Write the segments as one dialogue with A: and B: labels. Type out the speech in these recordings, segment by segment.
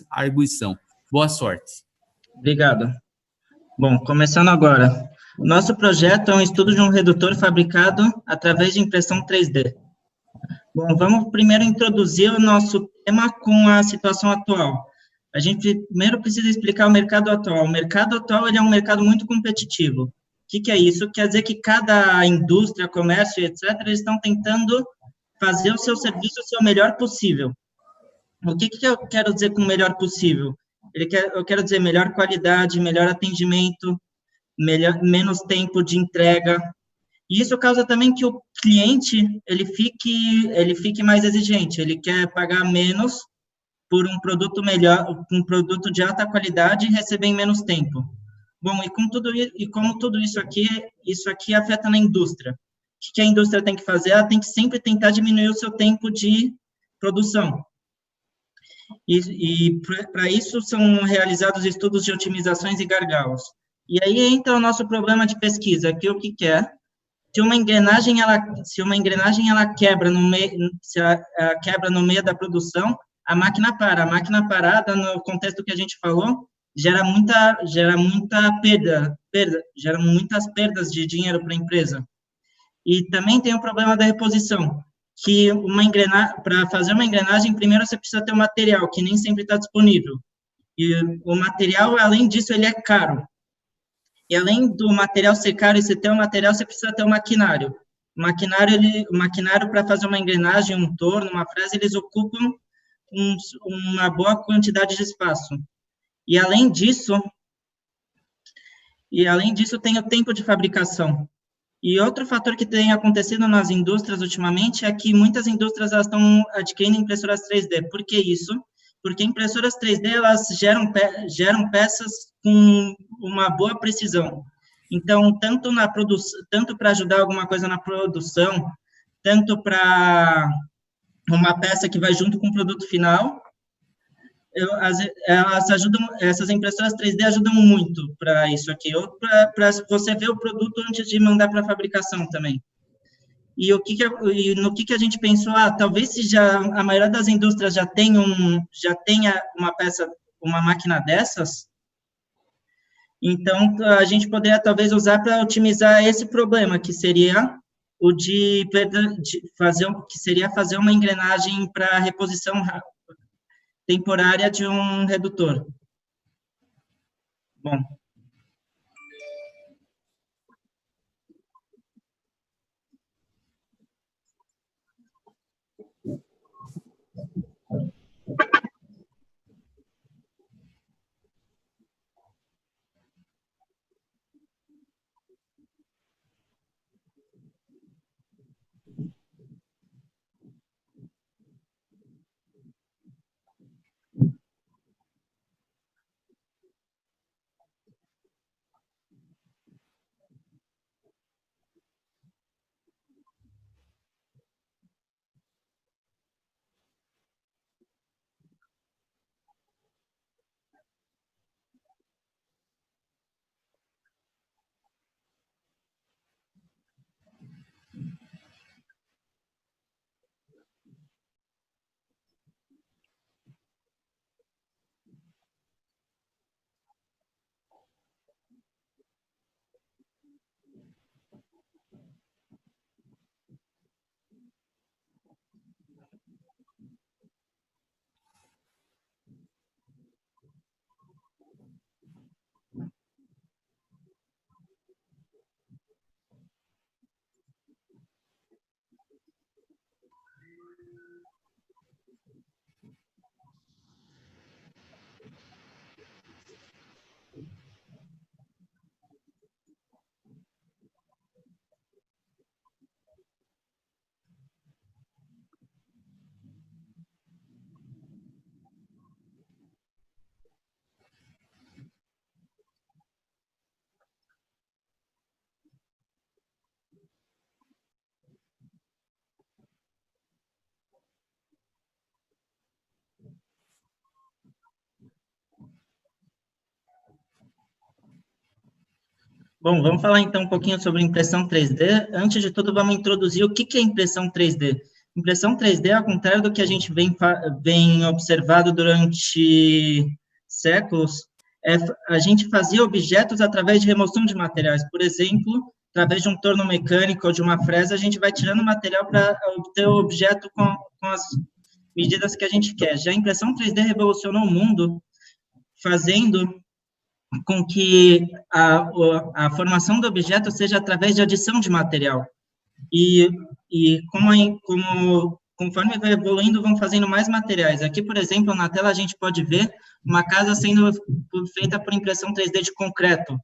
A: arguição. Boa sorte.
B: Obrigado. Bom, começando agora. Nosso projeto é um estudo de um redutor fabricado através de impressão 3D. Bom, vamos primeiro introduzir o nosso tema com a situação atual. A gente primeiro precisa explicar o mercado atual. O mercado atual ele é um mercado muito competitivo. O que é isso? Quer dizer que cada indústria, comércio, etc., eles estão tentando fazer o seu serviço o seu melhor possível. O que eu quero dizer com o melhor possível? Eu quero dizer melhor qualidade, melhor atendimento, menos tempo de entrega. E isso causa também que o cliente ele fique mais exigente, ele quer pagar menos por um produto melhor, um produto de alta qualidade e receber em menos tempo. Bom, e como tudo isso aqui afeta na indústria. O que a indústria tem que fazer? Ela tem que sempre tentar diminuir o seu tempo de produção. E para isso são realizados estudos de otimizações e gargalos. E aí entra o nosso problema de pesquisa, que o que é? Se uma engrenagem ela quebra no meio da produção, a máquina para. A máquina parada, no contexto que a gente falou, gera muita perda, gera muitas perdas de dinheiro para a empresa. E também tem o problema da reposição, que para fazer uma engrenagem, primeiro você precisa ter um material, que nem sempre está disponível. E o material, além disso, ele é caro. E além do material ser caro e você ter um material, você precisa ter um maquinário. O maquinário para fazer uma engrenagem, um torno, uma fresa, eles ocupam uma boa quantidade de espaço. E além disso, tem o tempo de fabricação. E outro fator que tem acontecido nas indústrias ultimamente é que muitas indústrias elas estão adquirindo impressoras 3D. Por que isso? Porque impressoras 3D elas geram peças com uma boa precisão. Então, tanto para ajudar alguma coisa na produção, tanto para uma peça que vai junto com o produto final, essas impressoras 3D ajudam muito para isso aqui, ou para você ver o produto antes de mandar para a fabricação também. E no que a gente pensou, talvez se a maioria das indústrias já tenha uma máquina dessas, então a gente poderia talvez usar para otimizar esse problema, que seria fazer uma engrenagem para reposição temporária de um redutor. Bom. Bom, vamos falar então um pouquinho sobre impressão 3D. Antes de tudo, vamos introduzir o que é impressão 3D. Impressão 3D, ao contrário do que a gente vem observado durante séculos, a gente fazia objetos através de remoção de materiais. Por exemplo, através de um torno mecânico ou de uma fresa, a gente vai tirando material para obter o objeto com as medidas que a gente quer. Já a impressão 3D revolucionou o mundo, fazendo com que a formação do objeto seja através de adição de material. E, conforme vai evoluindo, vão fazendo mais materiais. Aqui, por exemplo, na tela a gente pode ver uma casa sendo feita por impressão 3D de concreto.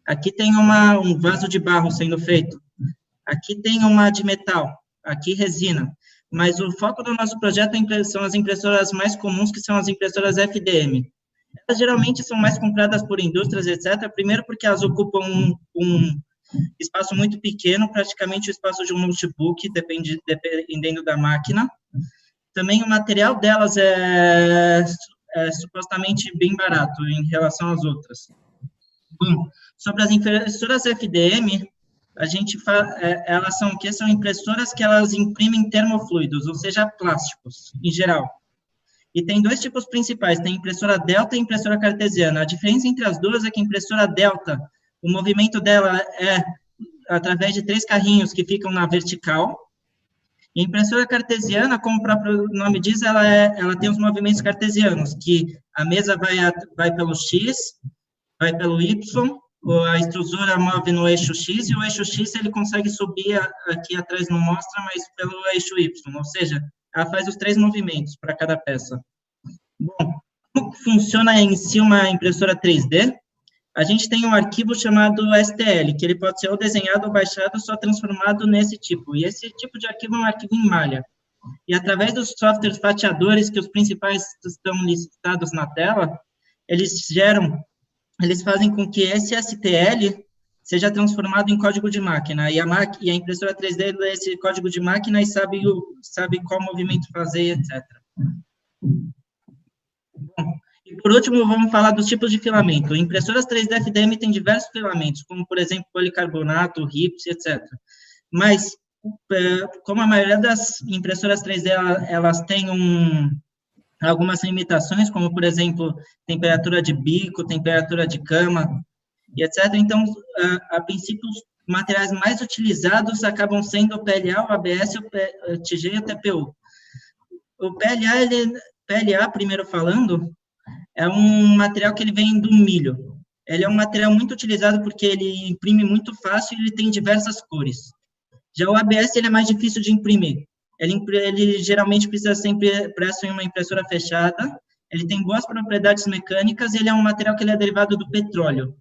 B: Aqui tem um vaso de barro sendo feito. Aqui tem uma de metal. Aqui resina. Mas o foco do nosso projeto são as impressoras mais comuns, que são as impressoras FDM. Elas geralmente são mais compradas por indústrias, etc. Primeiro porque elas ocupam um espaço muito pequeno, praticamente o espaço de um notebook, dependendo da máquina. Também o material delas é supostamente bem barato em relação às outras. Bom, sobre as impressoras FDM, elas são o quê? São impressoras que elas imprimem termofluidos, ou seja, plásticos, em geral. E tem dois tipos principais, tem impressora delta e impressora cartesiana. A diferença entre as duas é que a impressora delta, o movimento dela é através de 3 carrinhos que ficam na vertical. E a impressora cartesiana, como o próprio nome diz, ela tem os movimentos cartesianos, que a mesa vai pelo X, vai pelo Y, a extrusora move no eixo X, e o eixo X ele consegue subir, aqui atrás não mostra, mas pelo eixo Y, ou seja, ela faz os 3 movimentos para cada peça. Bom, como funciona em si uma impressora 3D? A gente tem um arquivo chamado STL, que ele pode ser ou desenhado ou baixado, só transformado nesse tipo. E esse tipo de arquivo é um arquivo em malha. E através dos softwares fatiadores, que os principais estão listados na tela, eles fazem com que esse STL seja transformado em código de máquina. E a impressora 3D lê esse código de máquina e sabe qual movimento fazer, etc. Bom, e por último, vamos falar dos tipos de filamento. Impressoras 3D FDM têm diversos filamentos, como, por exemplo, policarbonato, RIPS, etc. Mas, como a maioria das impressoras 3D, elas têm algumas limitações, como, por exemplo, temperatura de bico, temperatura de cama, e etc. Então, a princípio, os materiais mais utilizados acabam sendo o PLA, o ABS, o TG e o TPU. O PLA, primeiro falando, é um material que ele vem do milho. Ele é um material muito utilizado porque ele imprime muito fácil e ele tem diversas cores. Já o ABS, ele é mais difícil de imprimir. Ele geralmente precisa ser impresso em uma impressora fechada, ele tem boas propriedades mecânicas e ele é um material que ele é derivado do petróleo.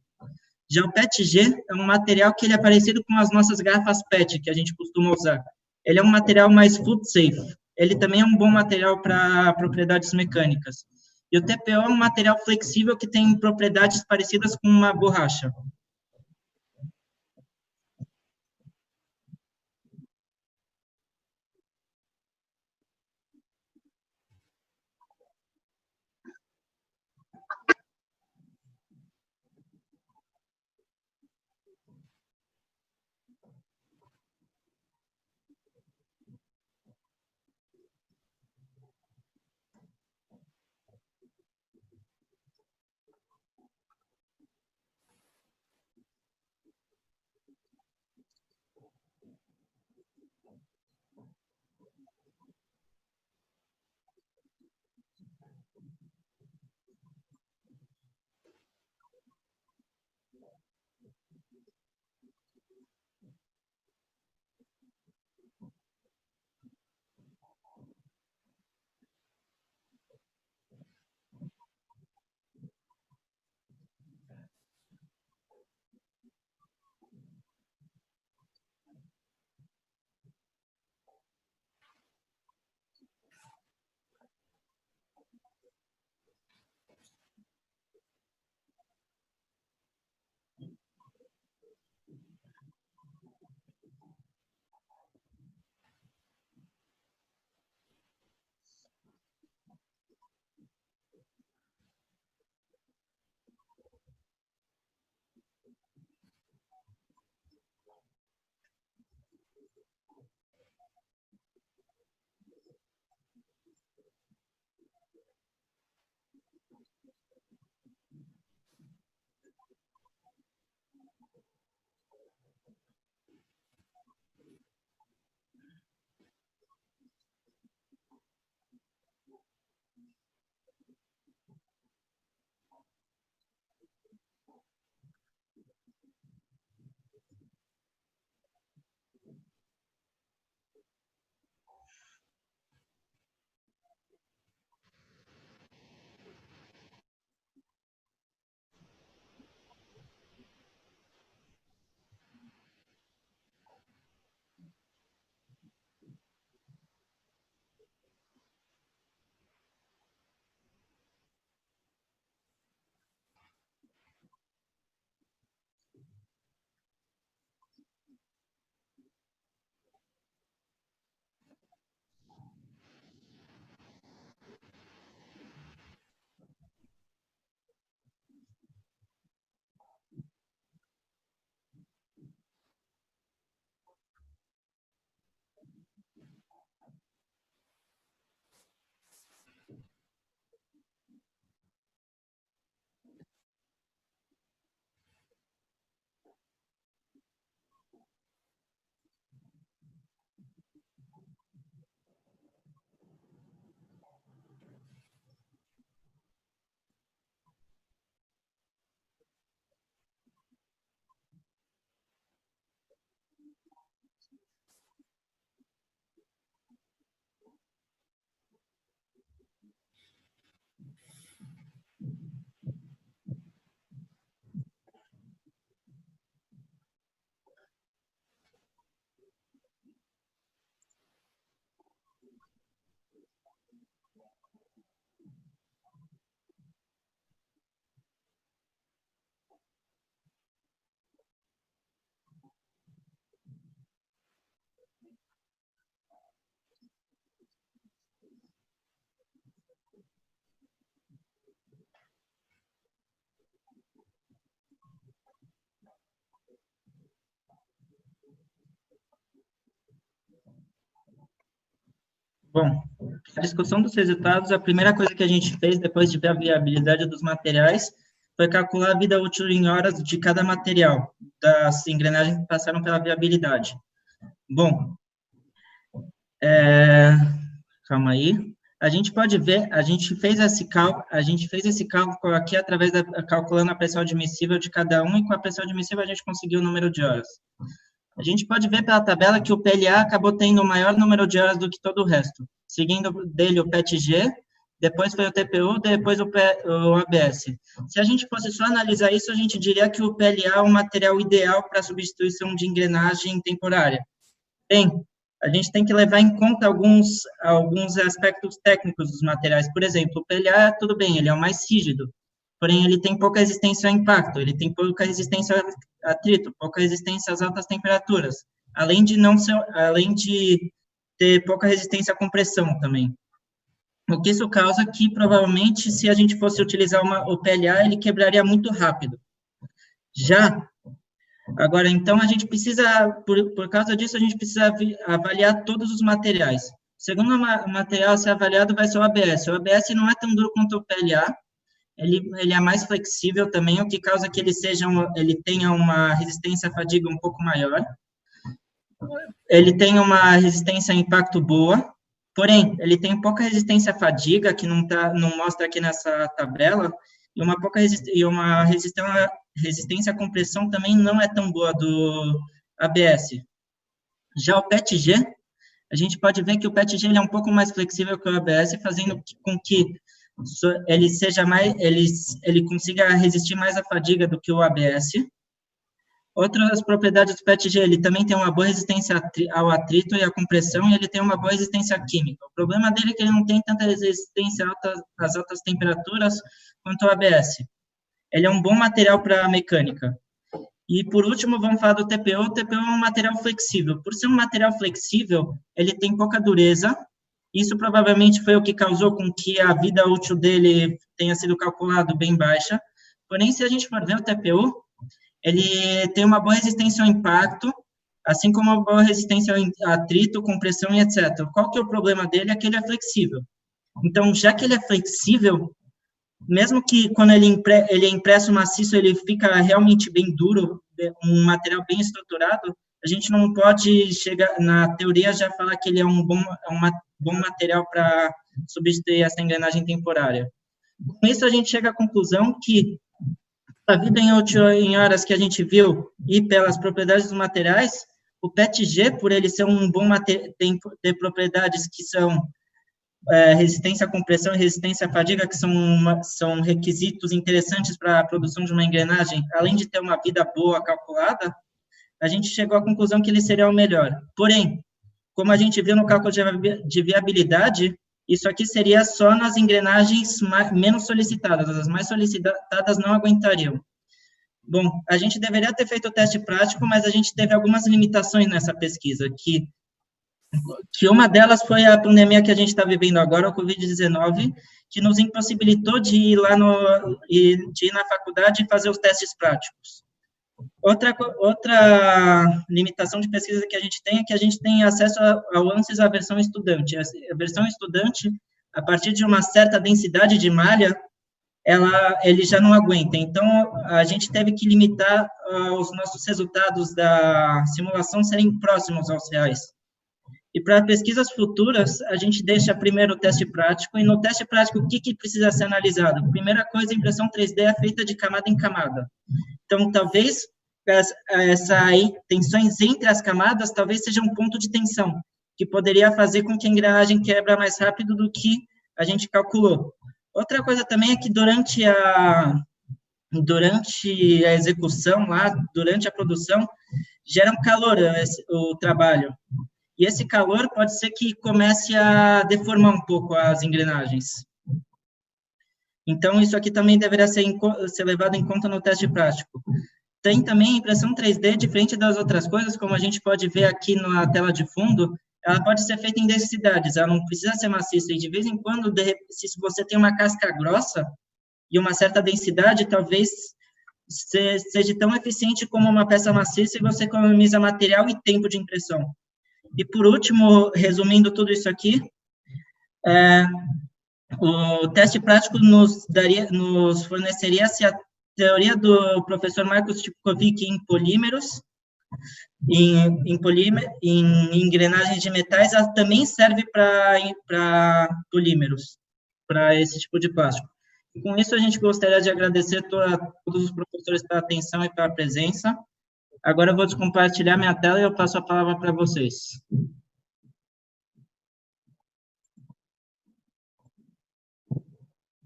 B: Já o PETG é um material que ele é parecido com as nossas garrafas PET, que a gente costuma usar. Ele é um material mais food safe. Ele também é um bom material para propriedades mecânicas. E o TPO é um material flexível que tem propriedades parecidas com uma borracha. Bom, a discussão dos resultados, a primeira coisa que a gente fez depois de ver a viabilidade dos materiais foi calcular a vida útil em horas de cada material, das engrenagens que passaram pela viabilidade. Bom, calma aí. A gente pode ver, a gente fez esse cálculo aqui através calculando a pressão admissível de cada um, e com a pressão admissível a gente conseguiu o número de horas. A gente pode ver pela tabela que o PLA acabou tendo o maior número de horas do que todo o resto, seguindo dele o PETG, depois foi o TPU, depois o ABS. Se a gente fosse só analisar isso, a gente diria que o PLA é o material ideal para substituição de engrenagem temporária. Bem, a gente tem que levar em conta alguns aspectos técnicos dos materiais. Por exemplo, o PLA, tudo bem, ele é o mais rígido, porém ele tem pouca resistência ao impacto, ele tem pouca resistência a atrito, pouca resistência às altas temperaturas, além de ter pouca resistência à compressão também. O que isso causa que, provavelmente, se a gente fosse utilizar o PLA, ele quebraria muito rápido. Agora, então, a gente precisa, por causa disso, a gente precisa avaliar todos os materiais. O segundo material a ser avaliado vai ser o ABS. O ABS não é tão duro quanto o PLA, ele é mais flexível também, o que causa que ele tenha uma resistência à fadiga um pouco maior. Ele tem uma resistência a impacto boa, porém, ele tem pouca resistência à fadiga, que não mostra aqui nessa tabela, e uma resistência à compressão também não é tão boa do ABS. Já o PETG, a gente pode ver que o PETG ele é um pouco mais flexível que o ABS, fazendo com que ele consiga resistir mais à fadiga do que o ABS. Outras propriedades do PETG, ele também tem uma boa resistência ao atrito e à compressão, e ele tem uma boa resistência química. O problema dele é que ele não tem tanta resistência às altas temperaturas quanto o ABS. Ele é um bom material para mecânica. E, por último, vamos falar do TPU. O TPU é um material flexível. Por ser um material flexível, ele tem pouca dureza. Isso provavelmente foi o que causou com que a vida útil dele tenha sido calculado bem baixa. Porém, se a gente for ver o TPU, ele tem uma boa resistência ao impacto, assim como uma boa resistência ao atrito, compressão e etc. Qual que é o problema dele? É que ele é flexível. Então, já que ele é flexível, mesmo que quando ele é impresso maciço, ele fica realmente bem duro, um material bem estruturado, a gente não pode chegar, na teoria, já falar que ele é um bom material para substituir essa engrenagem temporária. Com isso, a gente chega à conclusão que a vida em horas que a gente viu e pelas propriedades dos materiais, o PETG, por ele ser um bom material, tem propriedades que são resistência à compressão e resistência à fadiga, que são requisitos interessantes para a produção de uma engrenagem, além de ter uma vida boa calculada, a gente chegou à conclusão que ele seria o melhor. Porém, como a gente viu no cálculo de viabilidade, isso aqui seria só nas engrenagens menos solicitadas, as mais solicitadas não aguentariam. Bom, a gente deveria ter feito o teste prático, mas a gente teve algumas limitações nessa pesquisa, que uma delas foi a pandemia que a gente está vivendo agora, o Covid-19, que nos impossibilitou de ir lá de ir na faculdade e fazer os testes práticos. Outra limitação de pesquisa que a gente tem é que a gente tem acesso ao ANSYS, a versão estudante. A versão estudante, a partir de uma certa densidade de malha, ele já não aguenta. Então, a gente teve que limitar os nossos resultados da simulação serem próximos aos reais. E para pesquisas futuras, a gente deixa primeiro o teste prático, e no teste prático, o que precisa ser analisado? Primeira coisa, a impressão 3D é feita de camada em camada. Então, talvez essas tensões entre as camadas, talvez seja um ponto de tensão, que poderia fazer com que a engrenagem quebra mais rápido do que a gente calculou. Outra coisa também é que durante a execução lá, durante a produção, gera um calor o trabalho. E esse calor pode ser que comece a deformar um pouco as engrenagens. Então, isso aqui também deveria ser levado em conta no teste prático. Tem também a impressão 3D, diferente das outras coisas, como a gente pode ver aqui na tela de fundo, ela pode ser feita em densidades, ela não precisa ser maciça, e de vez em quando, se você tem uma casca grossa e uma certa densidade, talvez seja tão eficiente como uma peça maciça e você economiza material e tempo de impressão. E por último, resumindo tudo isso aqui, o teste prático nos forneceria se a teoria do professor Marcos Tipkovic em polímeros, em engrenagens de metais, ela também serve para polímeros, para esse tipo de plástico. E com isso, a gente gostaria de agradecer a todos os professores pela atenção e pela presença. Agora eu vou descompartilhar minha tela e eu passo a palavra para vocês.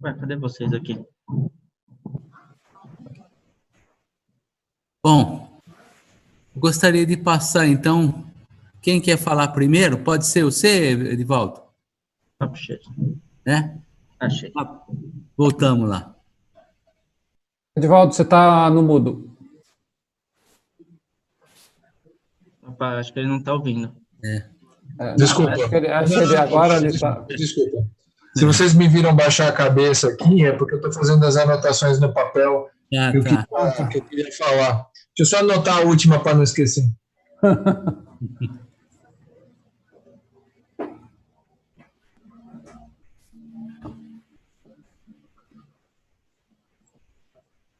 B: Ué, cadê vocês aqui?
A: Bom, gostaria de passar, então, quem quer falar primeiro? Pode ser você, Edivaldo?
B: Achei.
A: Achei. Voltamos lá.
C: Edivaldo, você está no mudo.
B: Opa, acho que ele não está ouvindo.
D: Desculpa.
C: Acho que ele agora ele está...
D: Desculpa. Se vocês me viram baixar a cabeça aqui, é porque eu estou fazendo as anotações no papel que eu queria falar. Deixa eu só anotar a última para não esquecer.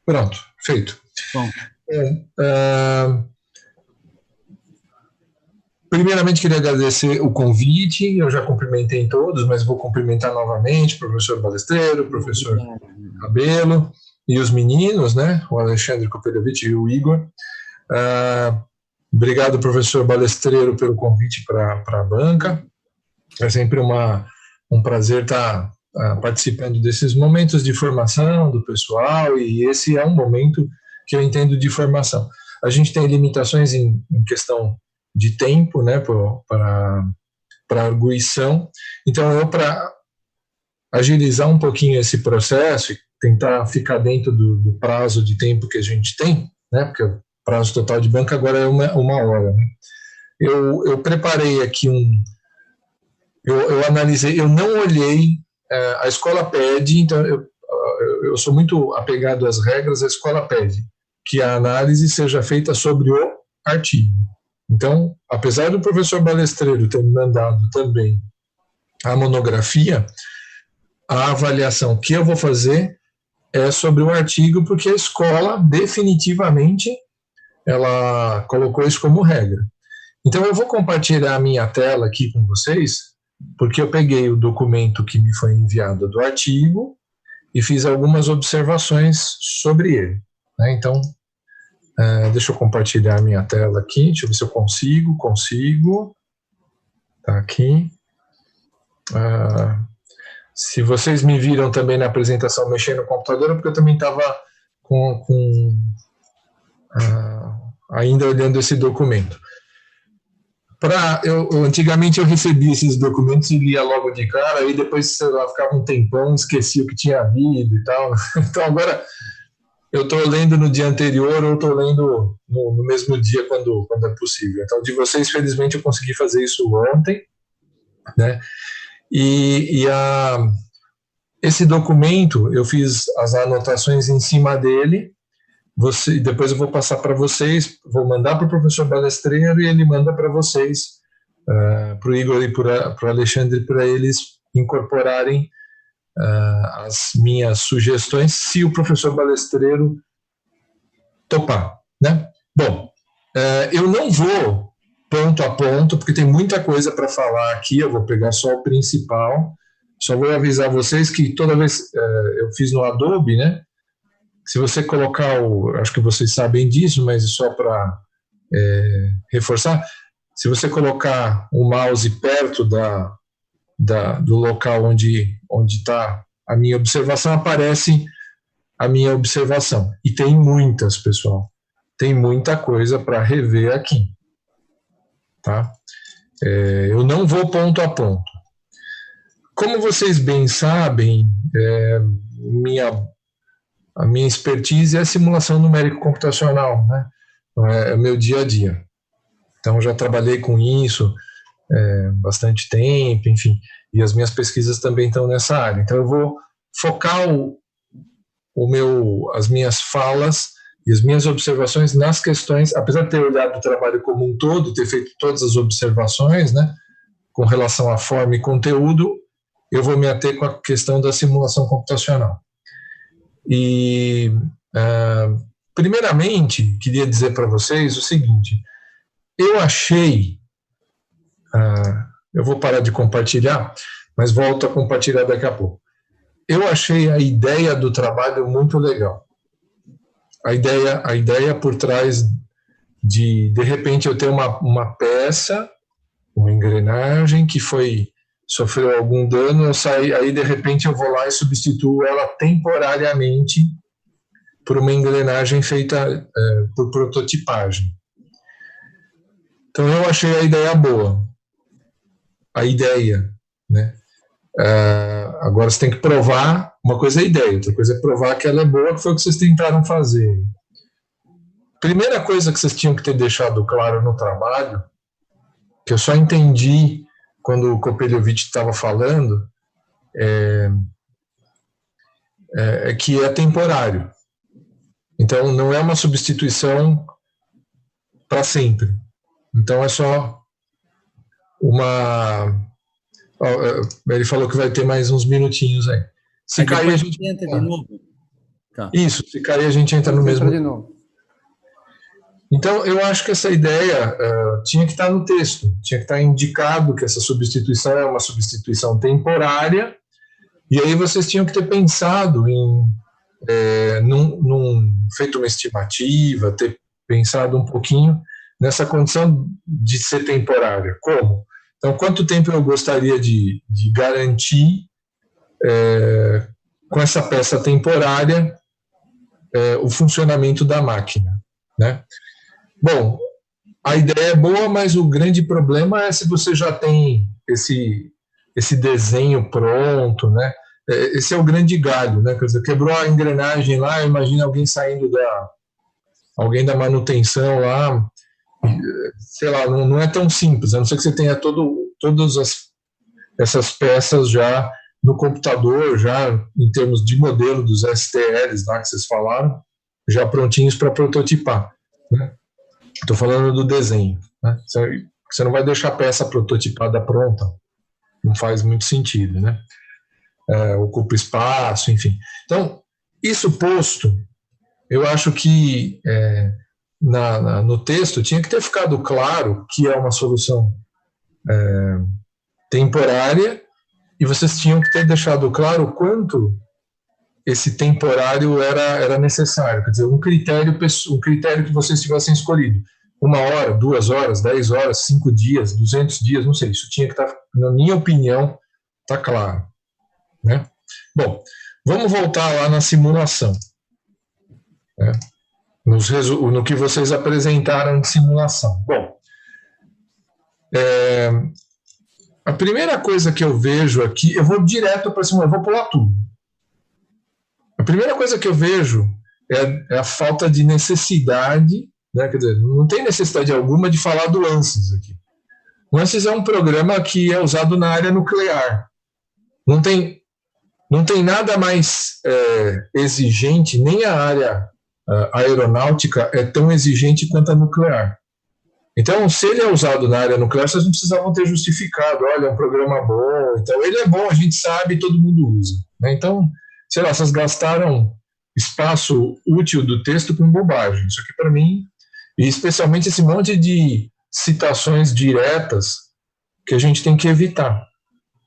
D: Pronto, feito.
A: Bom.
D: Primeiramente, queria agradecer o convite. Eu já cumprimentei todos, mas vou cumprimentar novamente o professor Balestreiro, o professor Cabelo e os meninos, né? O Alexandre Koperovic e o Igor. Obrigado, professor Balestreiro, pelo convite para a banca. É sempre um prazer estar participando desses momentos de formação do pessoal, e esse é um momento que eu entendo de formação. A gente tem limitações em questão de tempo, né, para arguição. Então, para agilizar um pouquinho esse processo e tentar ficar dentro do prazo de tempo que a gente tem, né, porque o prazo total de banca agora é uma hora, né? Eu preparei aqui eu analisei, eu não olhei, a escola pede, então eu sou muito apegado às regras, a escola pede que a análise seja feita sobre o artigo. Então, apesar do professor Balestreiro ter me mandado também a monografia, a avaliação que eu vou fazer é sobre o artigo, porque a escola definitivamente ela colocou isso como regra. Então eu vou compartilhar a minha tela aqui com vocês, porque eu peguei o documento que me foi enviado do artigo e fiz algumas observações sobre ele, né? Então, deixa eu compartilhar a minha tela aqui, deixa eu ver se eu consigo. Tá aqui. Se vocês me viram também na apresentação mexendo no computador, é porque eu também estava ainda olhando esse documento. Antigamente eu recebia esses documentos e lia logo de cara, aí depois, sei lá, ficava um tempão, esquecia o que tinha havido e tal. Então agora eu estou lendo no dia anterior ou estou lendo no mesmo dia quando é possível. Então, de vocês, felizmente, eu consegui fazer isso ontem, né? Esse documento, eu fiz as anotações em cima dele, depois eu vou passar para vocês, vou mandar para o professor Balestreiro e ele manda para vocês, para o Igor e para o Alexandre, para eles incorporarem as minhas sugestões, se o professor Balestreiro topar, né? Bom, eu não vou ponto a ponto, porque tem muita coisa para falar aqui, eu vou pegar só o principal, só vou avisar vocês que toda vez eu fiz no Adobe, né? Se você colocar acho que vocês sabem disso, mas só para reforçar, se você colocar o mouse perto do local onde está a minha observação, aparece a minha observação. E tem muitas, pessoal. Tem muita coisa para rever aqui. Tá? Eu não vou ponto a ponto. Como vocês bem sabem, a minha expertise é a simulação numérico-computacional, né? É o meu dia a dia. Então, já trabalhei com isso bastante tempo, enfim, e as minhas pesquisas também estão nessa área. Então, eu vou focar as minhas falas e as minhas observações nas questões, apesar de ter olhado o trabalho como um todo, ter feito todas as observações, né, com relação à forma e conteúdo, eu vou me ater com a questão da simulação computacional. E, primeiramente, queria dizer para vocês o seguinte: eu achei, eu vou parar de compartilhar, mas volto a compartilhar daqui a pouco. Eu achei a ideia do trabalho muito legal. A ideia por trás de repente, eu ter uma peça, uma engrenagem que sofreu algum dano, aí de repente eu vou lá e substituo ela temporariamente por uma engrenagem feita por prototipagem. Então eu achei a ideia boa. A ideia, né? Agora você tem que provar, uma coisa é a ideia, outra coisa é provar que ela é boa, que foi o que vocês tentaram fazer. Primeira coisa que vocês tinham que ter deixado claro no trabalho, que eu só entendi quando o Kopeliovic estava falando, é que é temporário. Então, não é uma substituição para sempre. Então, é só ele falou que vai ter mais uns minutinhos aí. Se cair, a gente
A: entra de novo.
D: Tá. Isso, se cair, a gente entra no mesmo.
C: De novo.
D: Então, eu acho que essa ideia tinha que estar no texto, tinha que estar indicado que essa substituição é uma substituição temporária, e aí vocês tinham que ter pensado em feito uma estimativa, ter pensado um pouquinho nessa condição de ser temporária. Como? Então, quanto tempo eu gostaria de garantir com essa peça temporária o funcionamento da máquina, né? Bom, a ideia é boa, mas o grande problema é se você já tem esse desenho pronto, né? Esse é o grande galho, né? Quer dizer, quebrou a engrenagem lá, imagina alguém saindo alguém da manutenção lá, sei lá, não é tão simples, a não ser que você tenha todas essas peças já no computador, já em termos de modelo dos STLs lá que vocês falaram, já prontinhos para prototipar, né? Estou falando do desenho, né? Você não vai deixar a peça prototipada pronta, não faz muito sentido, né? ocupa espaço, enfim. Então, isso posto, eu acho que no texto tinha que ter ficado claro que é uma solução temporária, e vocês tinham que ter deixado claro o quanto esse temporário era necessário, quer dizer, um critério que vocês tivessem escolhido, 1 hora, 2 horas, 10 horas, 5 dias, 200 dias, não sei, isso tinha que estar, na minha opinião, está claro, né? Bom, vamos voltar lá na simulação, né? No que vocês apresentaram de simulação. Bom, a primeira coisa que eu vejo aqui, eu vou direto para cima, eu vou pular tudo. A primeira coisa que eu vejo é a falta de necessidade, né? Quer dizer, não tem necessidade alguma de falar do ANSYS aqui. O ANSYS é um programa que é usado na área nuclear. Não tem nada mais exigente, nem a área aeronáutica é tão exigente quanto a nuclear. Então, se ele é usado na área nuclear, vocês não precisavam ter justificado, olha, é um programa bom, então ele é bom, a gente sabe, todo mundo usa, né? Então, sei lá, vocês gastaram espaço útil do texto com bobagem. Isso aqui, para mim, e especialmente esse monte de citações diretas que a gente tem que evitar.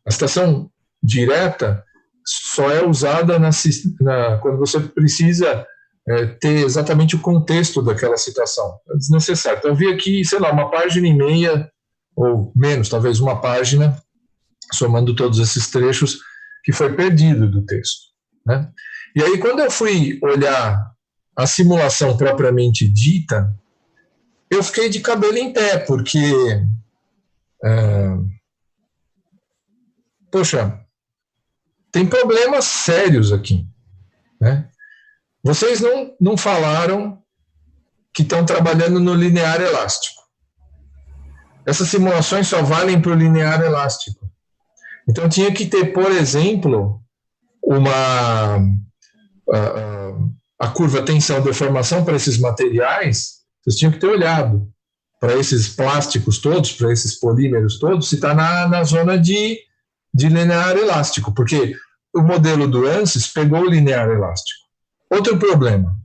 D: A citação direta só é usada quando você precisa ter exatamente o contexto daquela citação. É desnecessário. Então, eu vi aqui, sei lá, 1,5 páginas, ou menos, talvez 1 página, somando todos esses trechos, que foi perdido do texto, né? E aí, quando eu fui olhar a simulação propriamente dita, eu fiquei de cabelo em pé, porque, poxa, tem problemas sérios aqui, né? Vocês não falaram que estão trabalhando no linear elástico. Essas simulações só valem para o linear elástico. Então, tinha que ter, por exemplo, a curva tensão-deformação para esses materiais. Vocês tinham que ter olhado para esses plásticos todos, para esses polímeros todos, se está na zona de linear elástico, porque o modelo do ANSYS pegou o linear elástico. Outro problema,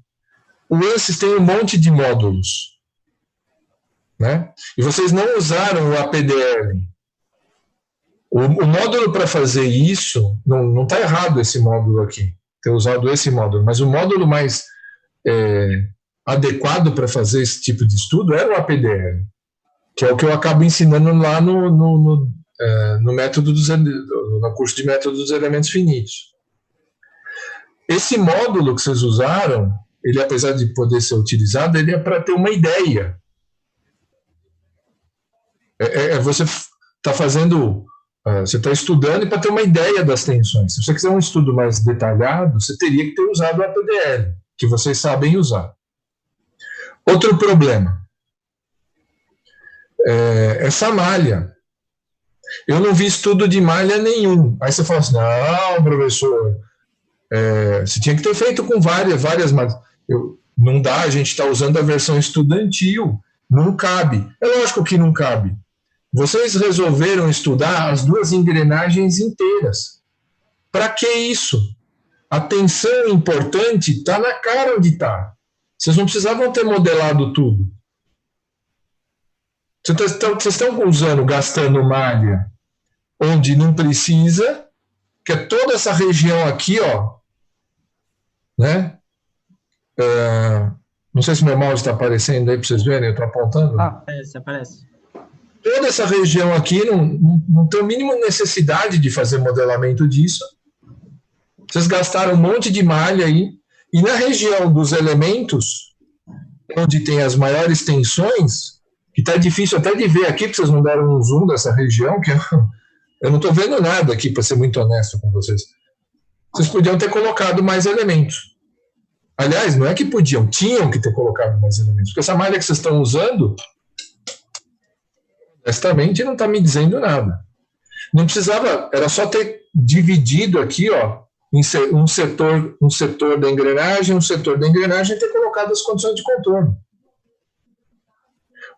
D: o ANSYS tem um monte de módulos, né? E vocês não usaram o APDL. O módulo para fazer isso, não está errado esse módulo aqui, ter usado esse módulo, mas o módulo mais adequado para fazer esse tipo de estudo era o APDL, que é o que eu acabo ensinando lá no método no curso de método dos elementos finitos. Esse módulo que vocês usaram, ele, apesar de poder ser utilizado, ele é para ter uma ideia. Você está fazendo, você está estudando para ter uma ideia das tensões. Se você quiser um estudo mais detalhado, você teria que ter usado o APDL, que vocês sabem usar. Outro problema, essa malha. Eu não vi estudo de malha nenhum. Aí você fala assim, não, professor, você tinha que ter feito com várias malhas. Não dá, a gente está usando a versão estudantil, não cabe. É lógico que não cabe. Vocês resolveram estudar as 2 engrenagens inteiras. Para que isso? A tensão importante está na cara onde está. Vocês não precisavam ter modelado tudo. Vocês estão gastando malha onde não precisa, que é toda essa região aqui, ó, né? Não sei se meu mouse está aparecendo aí para vocês verem, eu estou apontando.
B: Aparece.
D: Toda essa região aqui não tem a mínima necessidade de fazer modelamento disso. Vocês gastaram um monte de malha aí, e na região dos elementos, onde tem as maiores tensões, que está difícil até de ver aqui, porque vocês não deram um zoom dessa região, que eu não estou vendo nada aqui, para ser muito honesto com vocês. Vocês podiam ter colocado mais elementos. Aliás, não é que podiam, tinham que ter colocado mais elementos, porque essa malha que vocês estão usando, honestamente, não está me dizendo nada. Não precisava, era só ter dividido aqui, ó, um setor da engrenagem, e ter colocado as condições de contorno.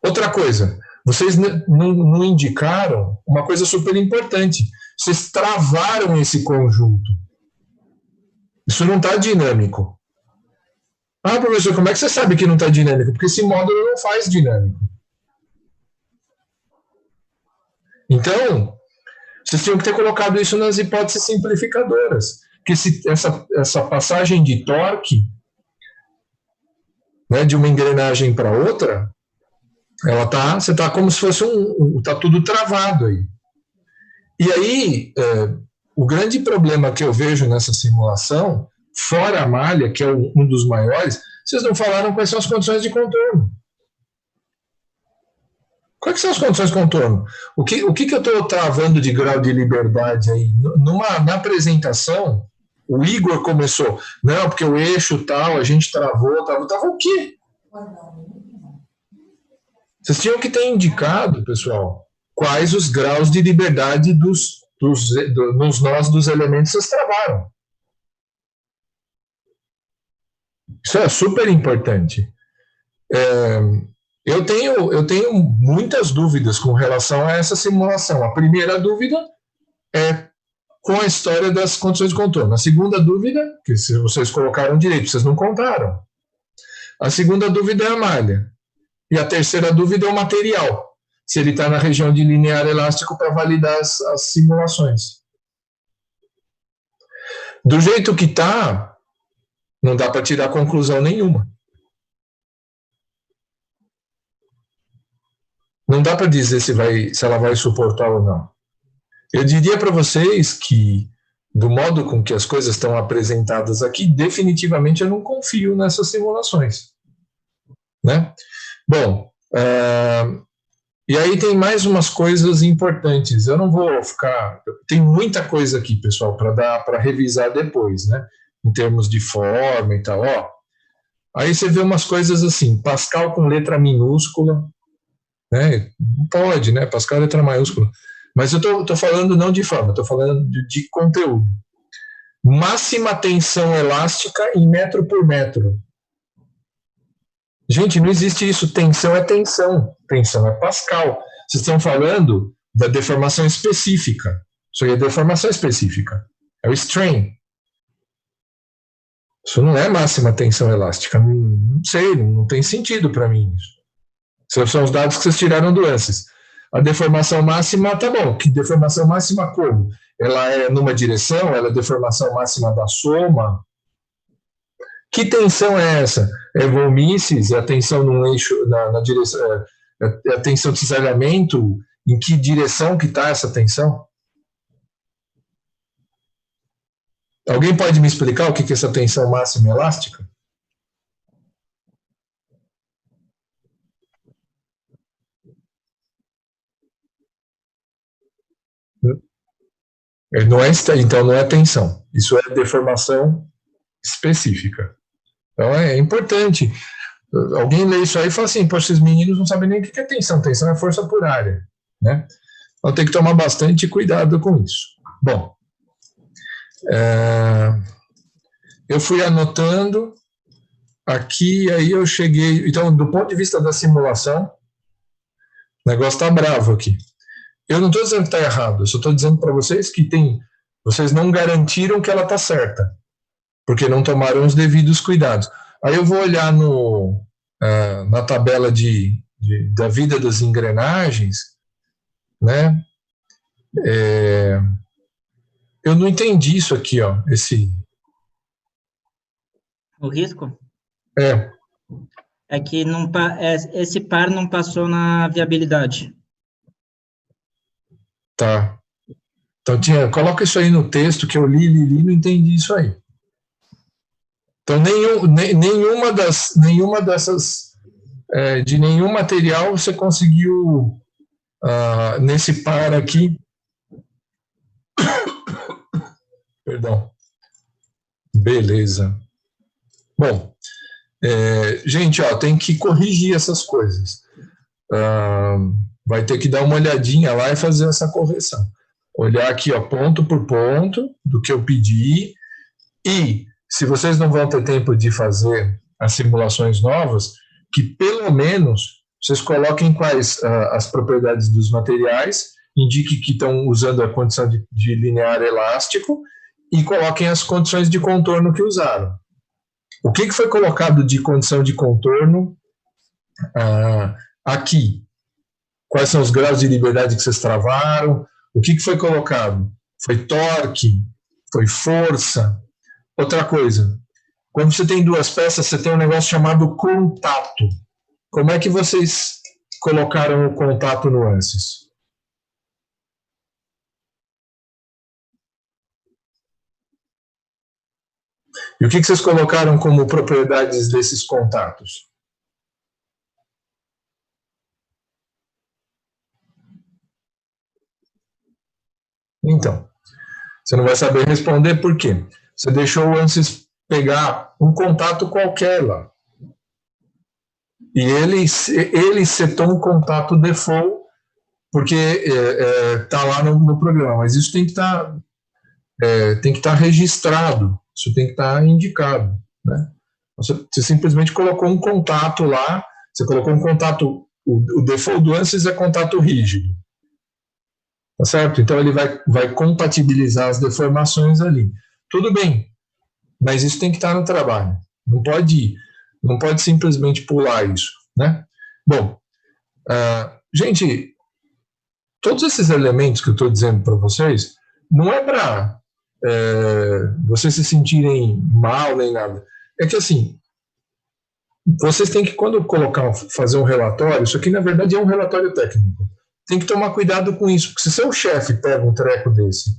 D: Outra coisa, vocês não indicaram uma coisa super importante, Vocês travaram esse conjunto. Isso não está dinâmico. Ah, professor, como é que você sabe que não está dinâmico? Porque esse módulo não faz dinâmico. Então, vocês tinham que ter colocado isso nas hipóteses simplificadoras. Que essa passagem de torque, né, de uma engrenagem para outra, você está como se fosse está tudo travado aí. E aí, o grande problema que eu vejo nessa simulação, fora a malha, que é um dos maiores, vocês não falaram quais são as condições de contorno. Quais são as condições de contorno? O que eu estou travando de grau de liberdade aí? Na apresentação, o Igor começou, não, porque o eixo tal, a gente travou o quê? Vocês tinham que ter indicado, pessoal, quais os graus de liberdade nos nós dos elementos vocês travaram. Isso é super importante. Eu tenho muitas dúvidas com relação a essa simulação. A primeira dúvida é com a história das condições de contorno. A segunda dúvida, que se vocês colocaram direito, vocês não contaram. A segunda dúvida é a malha. E a terceira dúvida é o material. Se ele está na região de linear elástico para validar as simulações. Do jeito que está, não dá para tirar conclusão nenhuma. Não dá para dizer se ela vai suportar ou não. Eu diria para vocês que, do modo com que as coisas estão apresentadas aqui, definitivamente eu não confio nessas simulações. Né? Bom, e aí tem mais umas coisas importantes. Eu não vou ficar... Tem muita coisa aqui, pessoal, para revisar depois, né? Em termos de forma e tal. Ó, aí você vê umas coisas assim, Pascal com letra minúscula, né? Não pode, né? Pascal letra maiúscula. Mas eu estou falando não de forma, estou falando de conteúdo. Máxima tensão elástica em metro por metro. Gente, não existe isso. Tensão é tensão. Tensão é Pascal. Vocês estão falando da deformação específica. Isso aí é deformação específica. É o strain. Isso não é máxima tensão elástica. Não sei, não tem sentido para mim isso. Esses são os dados que vocês tiraram do ANSYS. A deformação máxima, tá bom. Que deformação máxima como? Ela é numa direção? Ela é deformação máxima da soma? Que tensão é essa? É von Mises? É a tensão num eixo, na direção, é a tensão de cisalhamento? Em que direção que está essa tensão? Alguém pode me explicar o que é essa tensão máxima elástica? Então não é tensão. Isso é deformação específica. Então é importante. Alguém lê isso aí e fala assim, poxa, esses meninos não sabem nem o que é tensão. Tensão é força por área, né? Então tem que tomar bastante cuidado com isso. Bom, eu fui anotando aqui, aí eu cheguei... Então, do ponto de vista da simulação, o negócio está bravo aqui. Eu não estou dizendo que está errado, eu só estou dizendo para vocês que vocês não garantiram que ela está certa, porque não tomaram os devidos cuidados. Aí eu vou olhar na tabela da vida das engrenagens, né? Eu não entendi isso aqui, ó,
B: O risco?
D: É
B: que esse par não passou na viabilidade.
D: Tá. Então, coloca isso aí no texto, que eu li, não entendi isso aí. Então, nenhuma dessas, de nenhum material você conseguiu, nesse par aqui, perdão, beleza. Bom, gente, ó, tem que corrigir essas coisas. Vai ter que dar uma olhadinha lá e fazer essa correção. Olhar aqui, ó, ponto por ponto do que eu pedi. E, se vocês não vão ter tempo de fazer as simulações novas, que pelo menos vocês coloquem quais as propriedades dos materiais indique que estão usando a condição de linear elástico e coloquem as condições de contorno que usaram. O que foi colocado de condição de contorno aqui? Quais são os graus de liberdade que vocês travaram? O que foi colocado? Foi torque? Foi força? Outra coisa, quando você tem duas peças, você tem um negócio chamado contato. Como é que vocês colocaram o contato no ANSYS? E o que vocês colocaram como propriedades desses contatos? Então, você não vai saber responder por quê. Você deixou o ANSYS pegar um contato qualquer lá. E ele setou um contato default, porque está lá no programa. Mas isso tem que estar registrado, isso tem que estar indicado, né? Você simplesmente colocou um contato lá, você colocou um contato, o default do ANSYS é contato rígido. Tá certo? Então ele vai compatibilizar as deformações ali. Tudo bem, mas isso tem que estar no trabalho. Não pode simplesmente pular isso, né? Bom, gente, todos esses elementos que eu estou dizendo para vocês, não é para vocês se sentirem mal nem nada. É que assim, vocês têm que, quando fazer um relatório, isso aqui na verdade é um relatório técnico, tem que tomar cuidado com isso, porque se seu chefe pega um treco desse,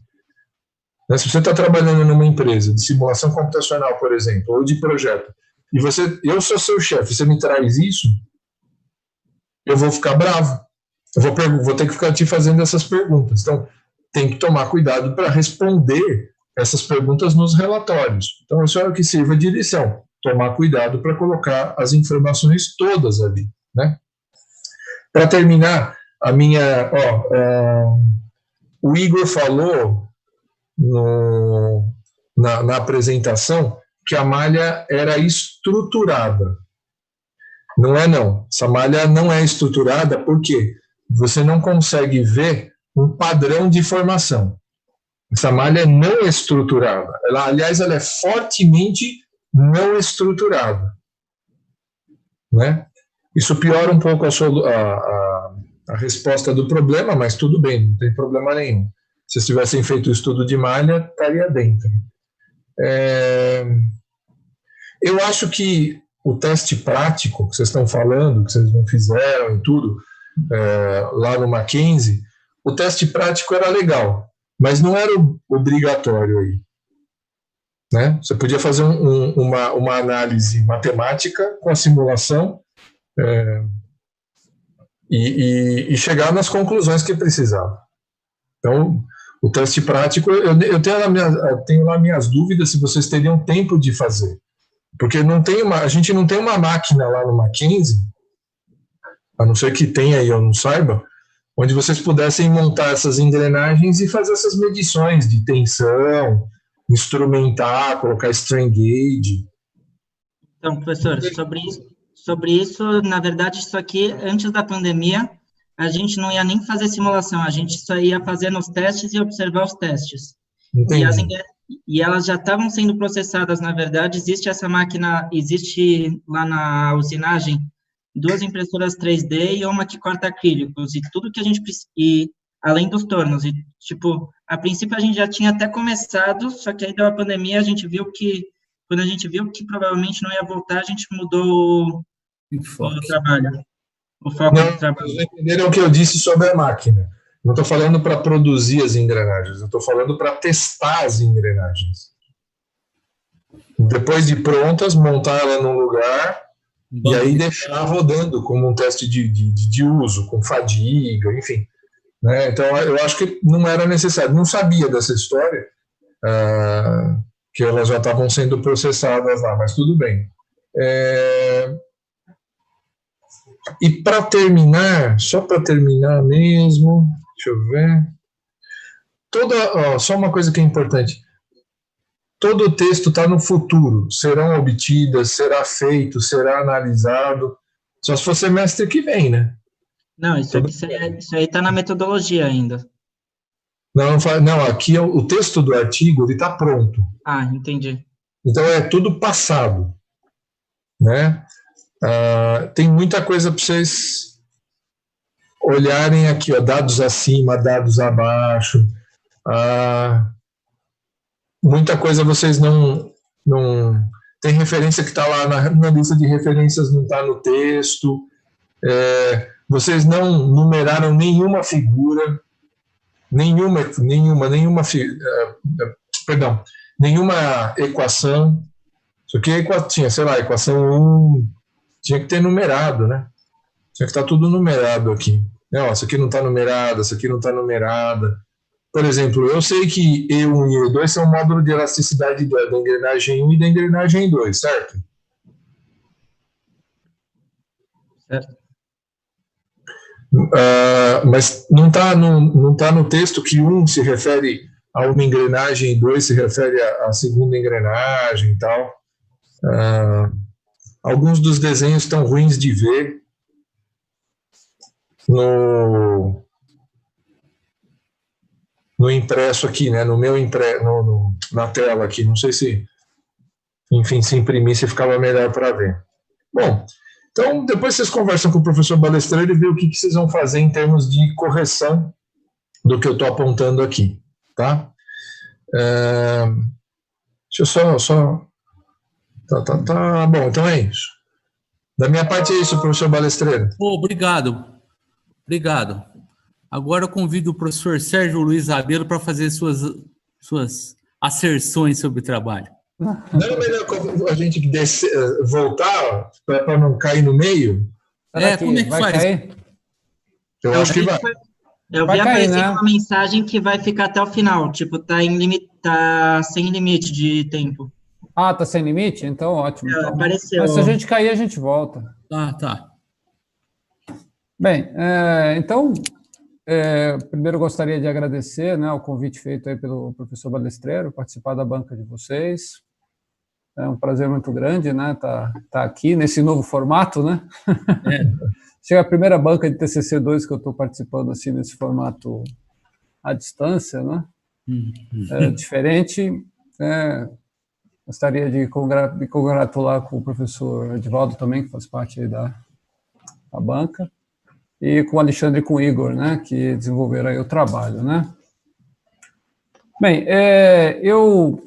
D: né, se você está trabalhando numa empresa de simulação computacional, por exemplo, ou de projeto, e eu sou seu chefe, você me traz isso, eu vou ficar bravo, eu vou ter que ficar te fazendo essas perguntas. Então, tem que tomar cuidado para responder essas perguntas nos relatórios. Então, isso é o que sirva de lição, tomar cuidado para colocar as informações todas ali, né? Para terminar, o Igor falou na apresentação que a malha era estruturada. Não é não. Essa malha não é estruturada porque você não consegue ver um padrão de formação. Essa malha não é estruturada. Aliás, ela é fortemente não estruturada, né? Isso piora um pouco a resposta do problema, mas tudo bem, não tem problema nenhum. Se vocês tivessem feito o estudo de malha, estaria dentro. Eu acho que o teste prático que vocês estão falando, que vocês não fizeram e tudo, lá no Mackenzie, o teste prático era legal, mas não era obrigatório aí, né? Você podia fazer uma análise matemática com a simulação e chegar nas conclusões que precisava. Então, o teste prático, eu tenho lá minhas dúvidas se vocês teriam tempo de fazer, porque a gente não tem uma máquina lá no Mackenzie, a não ser que tenha e eu não saiba, onde vocês pudessem montar essas engrenagens e fazer essas medições de tensão, instrumentar, colocar strain gauge.
B: Então, professor, sobre isso, na verdade, isso aqui, antes da pandemia, a gente não ia nem fazer simulação, a gente só ia fazer nos testes e observar os testes. E elas já estavam sendo processadas, na verdade, existe lá na usinagem 2 impressoras 3D e uma que corta acrílicos, e tudo que a gente precisa, e além dos tornos, e tipo, a princípio a gente já tinha até começado, só que aí deu a pandemia, quando a gente viu que provavelmente não ia voltar, a gente mudou o trabalho, o foco do trabalho.
D: Vocês entenderam o que eu disse sobre a máquina. Não estou falando para produzir as engrenagens, eu estou falando para testar as engrenagens. Depois de prontas, montar ela num lugar e aí deixar rodando como um teste de uso, com fadiga, enfim. Né? Então, eu acho que não era necessário. Não sabia dessa história, que elas já estavam sendo processadas lá, mas tudo bem. E para terminar, só para terminar mesmo, deixa eu ver. Só uma coisa que é importante. Todo o texto está no futuro. Serão obtidas, será feito, será analisado. Só se for semestre que vem, né?
B: Não, isso aí está na metodologia ainda.
D: Não, não, aqui o texto do artigo ele está pronto.
B: Ah, entendi.
D: Então é tudo passado, né? Tem muita coisa para vocês olharem aqui, ó, dados acima, dados abaixo. Muita coisa vocês não tem referência que está lá na lista de referências, não está no texto. Vocês não numeraram nenhuma figura, nenhuma equação. Isso aqui tinha, sei lá, equação 1, tinha que ter numerado, né? Tinha que estar tudo numerado aqui. Não, essa aqui não está numerada, essa aqui não está numerada. Por exemplo, eu sei que E1 e E2 são o módulo de elasticidade da engrenagem 1 e da engrenagem 2, certo?
B: Certo.
D: Mas não está no texto que 1 se refere a uma engrenagem e 2 se refere à segunda engrenagem e tal. Alguns dos desenhos estão ruins de ver no impresso aqui, né? No meu na tela aqui. Não sei se, enfim, se imprimisse ficava melhor para ver. Bom, então depois vocês conversam com o professor Balestreiro e vê o que vocês vão fazer em termos de correção do que eu estou apontando aqui, tá? Deixa eu só... Tá bom, então é isso. Da minha parte é isso, professor Balestreiro.
A: Obrigado. Agora eu convido o professor Sérgio Luiz Rabelo para fazer suas asserções sobre o trabalho.
D: Não é melhor a gente voltar para não cair no meio?
A: Como é que faz?
C: Cair?
D: Eu acho que vai.
B: Eu vi aparecer uma mensagem que vai ficar até o final, tipo, tá sem limite de tempo.
C: Tá sem limite? Então, ótimo. Então,
B: apareceu.
C: Mas se a gente cair, a gente volta.
A: Tá.
C: Bem, então, primeiro eu gostaria de agradecer, né, o convite feito aí pelo professor Balestreiro, participar da banca de vocês. É um prazer muito grande, né, tá aqui nesse novo formato, né? Chega a primeira banca de TCC2 que eu estou participando assim nesse formato à distância, né? Diferente. Gostaria de me congratular com o professor Edivaldo também, que faz parte aí da banca, e com o Alexandre e com o Igor, né, que desenvolveram aí o trabalho, né. Bem, eu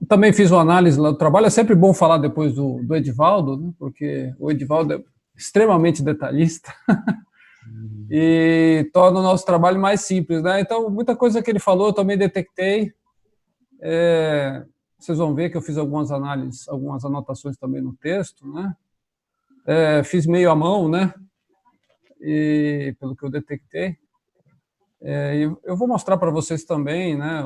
C: também fiz uma análise lá do trabalho. É sempre bom falar depois do Edivaldo, né, porque o Edivaldo é extremamente detalhista e torna o nosso trabalho mais simples, né. Então, muita coisa que ele falou eu também detectei. Vocês vão ver que eu fiz algumas análises, algumas anotações também no texto, né? Fiz meio à mão, né? E pelo que eu detectei. Eu vou mostrar para vocês também, né?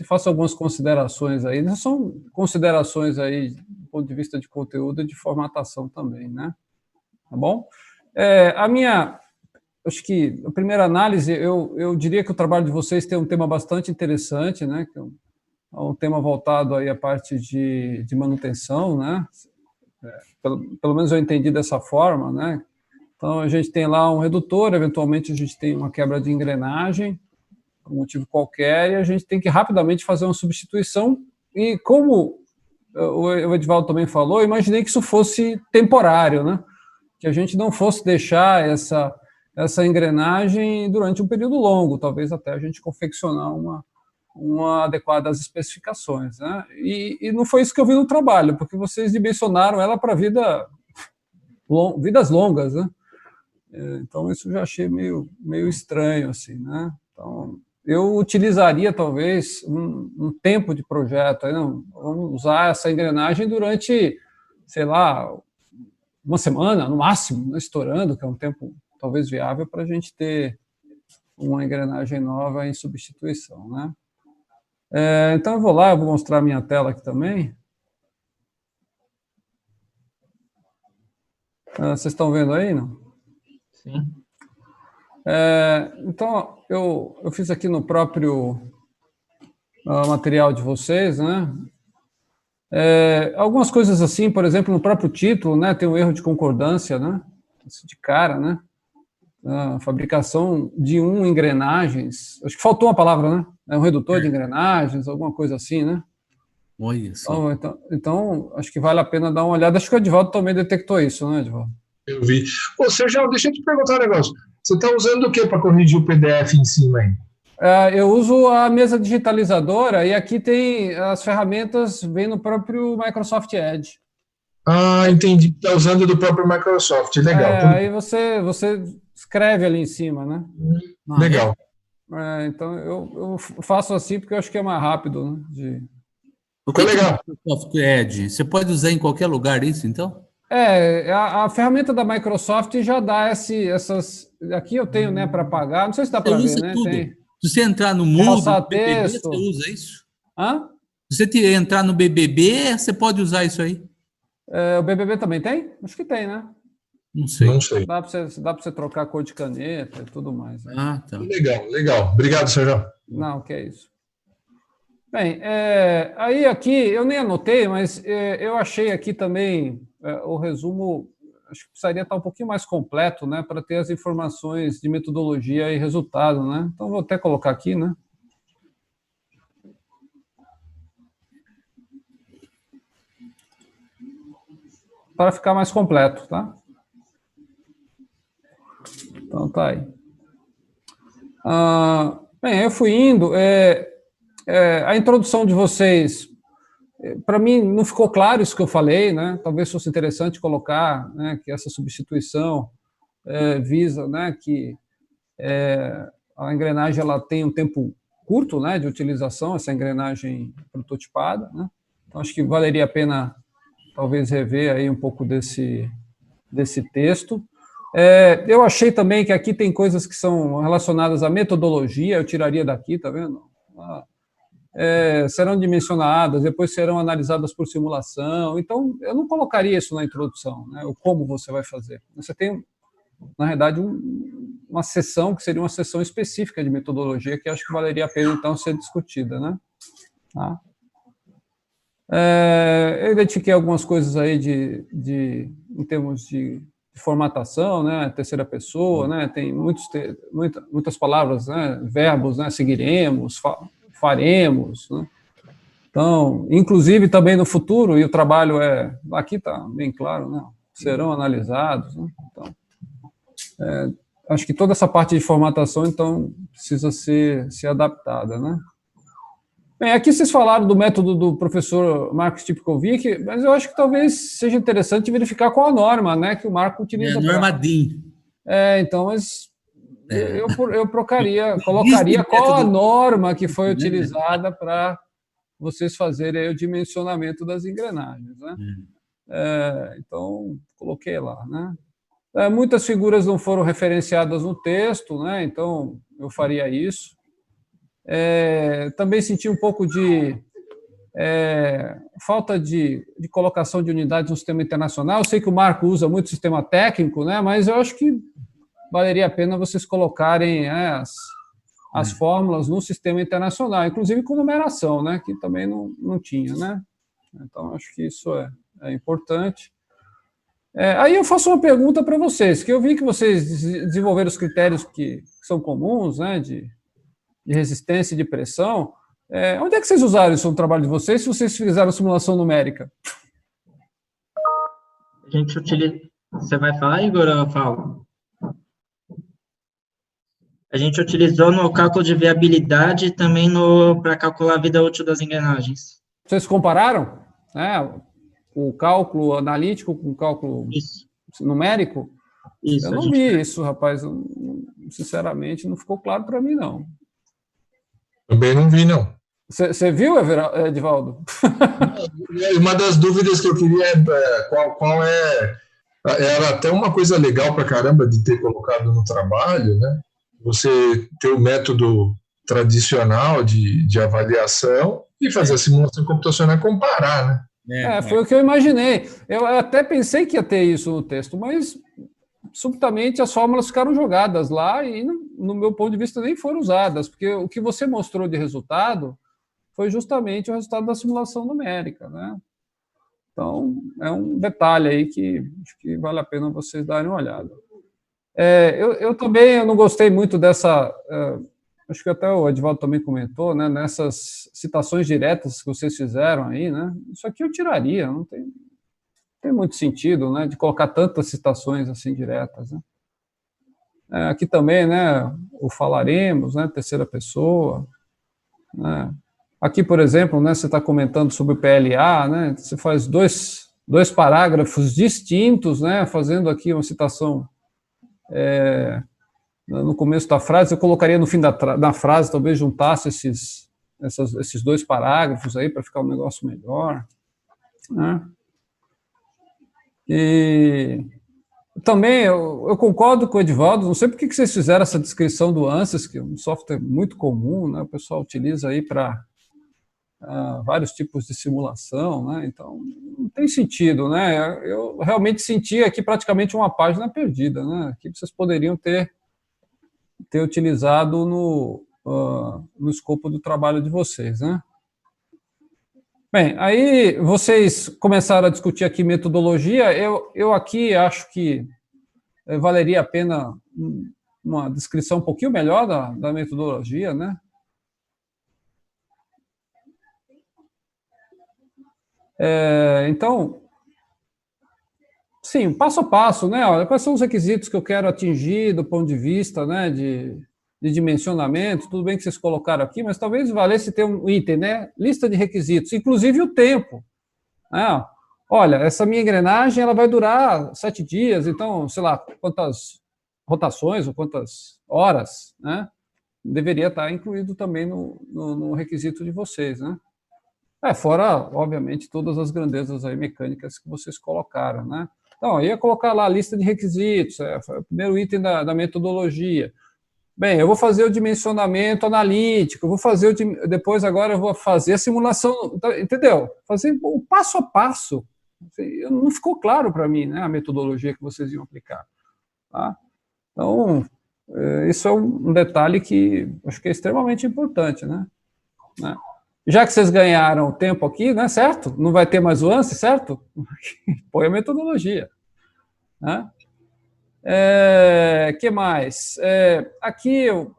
C: Faço algumas considerações aí. Não são considerações aí do ponto de vista de conteúdo e de formatação também, né? Tá bom? Acho que a primeira análise, eu diria que o trabalho de vocês tem um tema bastante interessante, né? Que é um tema voltado aí à parte de manutenção, né? Pelo menos eu entendi dessa forma, né? Então, a gente tem lá um redutor, eventualmente a gente tem uma quebra de engrenagem, por um motivo qualquer, e a gente tem que rapidamente fazer uma substituição. E como o Edivaldo também falou, eu imaginei que isso fosse temporário, né? Que a gente não fosse deixar essa engrenagem durante um período longo, talvez até a gente confeccionar uma adequada às especificações, né? E não foi isso que eu vi no trabalho, porque vocês dimensionaram ela para vidas longas, né? Então, isso eu já achei meio estranho, assim, né? Então, eu utilizaria, talvez, um tempo de projeto. Aí, não, vamos usar essa engrenagem durante, sei lá, uma semana, no máximo, né, estourando, que é um tempo talvez viável para a gente ter uma engrenagem nova em substituição, né? Então, eu vou mostrar a minha tela aqui também. Vocês estão vendo aí, não?
B: Sim.
C: Então, eu fiz aqui no próprio material de vocês, né? Algumas coisas assim, por exemplo, no próprio título, né? Tem um erro de concordância, né? Isso de cara, né? a fabricação de engrenagens. Acho que faltou uma palavra, né? É um redutor de engrenagens, alguma coisa assim, né?
A: Olha só.
C: Então, acho que vale a pena dar uma olhada. Acho que o Edivaldo também detectou isso, né, Edivaldo?
D: Eu vi. Ô, Sérgio, deixa eu te perguntar um negócio. Você está usando o que para corrigir o PDF em cima aí?
C: Eu uso a mesa digitalizadora e aqui tem as ferramentas, vem no próprio Microsoft Edge.
D: Ah, entendi. Está usando do próprio Microsoft. Legal.
C: Aí você escreve ali em cima, né?
D: Legal.
C: Então, eu faço assim porque eu acho que é mais rápido, né?
A: O que é o Microsoft Edge? Você pode usar em qualquer lugar isso, então?
C: A ferramenta da Microsoft já dá essas... Aqui eu tenho, né, para pagar. Não sei se dá para ver, né?
A: Tudo.
C: Tem...
A: Se você entrar no Moodle, no BBB,
C: texto.
A: você usa isso?
C: Hã?
A: Se você entrar no BBB, você pode usar isso aí?
C: O BBB também tem? Acho que tem, né?
D: Não sei.
C: Dá para você trocar a cor de caneta e tudo mais. Né?
A: Ah, tá.
D: Legal. Obrigado, Sérgio.
C: Não, que é isso. Bem, aí aqui, eu nem anotei, mas eu achei aqui também o resumo, acho que precisaria estar um pouquinho mais completo, né, para ter as informações de metodologia e resultado, né? Então, vou até colocar aqui, né? Para ficar mais completo, tá? Então, tá aí. Bem, eu fui indo. A introdução de vocês, para mim, não ficou claro isso que eu falei, né? Talvez fosse interessante colocar, né, que essa substituição visa, né, que a engrenagem ela tem um tempo curto, né, de utilização, essa engrenagem prototipada, né? Então, acho que valeria a pena, talvez, rever aí um pouco desse texto. Eu achei também que aqui tem coisas que são relacionadas à metodologia, eu tiraria daqui, tá vendo? Serão dimensionadas, depois serão analisadas por simulação. Então, eu não colocaria isso na introdução, né? O como você vai fazer. Você tem, na realidade, uma sessão que seria uma sessão específica de metodologia que acho que valeria a pena, então, ser discutida, né? Tá? Eu identifiquei algumas coisas aí em termos de formatação, né? Terceira pessoa, né? Tem muitas palavras, né? Verbos, né? Seguiremos, faremos, né? Então, inclusive também no futuro, e o trabalho aqui está bem claro, né? Serão analisados, né? Então, acho que toda essa parte de formatação, então, precisa ser adaptada, né? Bem, aqui vocês falaram do método do professor Marcos Stipkovic, mas eu acho que talvez seja interessante verificar qual a norma, né, que o Marco utiliza.
A: A norma DIN.
C: Então, mas eu colocaria qual a norma que foi utilizada para vocês fazerem aí o dimensionamento das engrenagens, né? Então, coloquei lá, né? Muitas figuras não foram referenciadas no texto, né? Então, eu faria isso. Também senti um pouco de falta de colocação de unidades no sistema internacional. Eu sei que o Marco usa muito sistema técnico, né? Mas eu acho que valeria a pena vocês colocarem as fórmulas no sistema internacional, inclusive com numeração, né? Que também não tinha, né? Então, acho que isso é importante. Aí eu faço uma pergunta para vocês, que eu vi que vocês desenvolveram os critérios que são comuns, né? De resistência e de pressão. Onde é que vocês usaram isso no trabalho de vocês, se vocês fizeram simulação numérica?
B: A gente utiliza... Você vai falar, Igor, ou eu falo? A gente utilizou no cálculo de viabilidade e também para calcular a vida útil das engrenagens.
C: Vocês compararam, né, o cálculo analítico com o cálculo numérico?
B: Isso,
C: eu não vi isso, rapaz. Sinceramente, não ficou claro para mim, não.
D: Também não vi, não.
C: Você viu, Edivaldo?
D: Uma das dúvidas que eu queria qual é... Era até uma coisa legal para caramba de ter colocado no trabalho, né? Você ter o método tradicional de avaliação e fazer a simulação computacional e comparar, né?
C: Foi o que eu imaginei. Eu até pensei que ia ter isso no texto, mas subitamente as fórmulas ficaram jogadas lá e, no meu ponto de vista, nem foram usadas, porque o que você mostrou de resultado foi justamente o resultado da simulação numérica, né? Então, é um detalhe aí que acho que vale a pena vocês darem uma olhada. Eu também não gostei muito dessa... acho que até o Edivaldo também comentou, né, nessas citações diretas que vocês fizeram aí, né? Isso aqui eu tiraria, não tem muito sentido, né, de colocar tantas citações assim diretas, né? Aqui também, né, o falaremos, né, terceira pessoa, né? Aqui, por exemplo, né, você está comentando sobre o PLA, né, você faz dois parágrafos distintos, né, fazendo aqui uma citação no começo da frase, eu colocaria no fim da frase, talvez juntasse esses dois parágrafos aí para ficar um negócio melhor, né? E também eu concordo com o Edivaldo, não sei por que vocês fizeram essa descrição do ANSYS, que é um software muito comum, né? O pessoal utiliza aí para vários tipos de simulação, né? Então, não tem sentido, né? Eu realmente senti aqui praticamente uma página perdida, né? Aqui vocês poderiam ter utilizado no escopo do trabalho de vocês, né? Bem, aí vocês começaram a discutir aqui metodologia, eu aqui acho que valeria a pena uma descrição um pouquinho melhor da metodologia, né? Então, sim, passo a passo, né? Olha, quais são os requisitos que eu quero atingir do ponto de vista, né, de dimensionamento? Tudo bem que vocês colocaram aqui, mas talvez valesse ter um item, né? Lista de requisitos, inclusive o tempo. Olha, essa minha engrenagem ela vai durar 7 dias, então, sei lá, quantas rotações ou quantas horas, né? Deveria estar incluído também no requisito de vocês, né? Fora, obviamente, todas as grandezas aí mecânicas que vocês colocaram, né? Então, eu ia colocar lá a lista de requisitos, foi o primeiro item da metodologia. Bem, eu vou fazer o dimensionamento analítico, depois agora eu vou fazer a simulação, entendeu? Fazer o passo a passo. Não ficou claro para mim, né, a metodologia que vocês iam aplicar. Tá? Então, isso é um detalhe que acho que é extremamente importante, né? Já que vocês ganharam tempo aqui, né, certo? Não vai ter mais o ANSYS, certo? Põe a metodologia. Né? Que mais? Aqui eu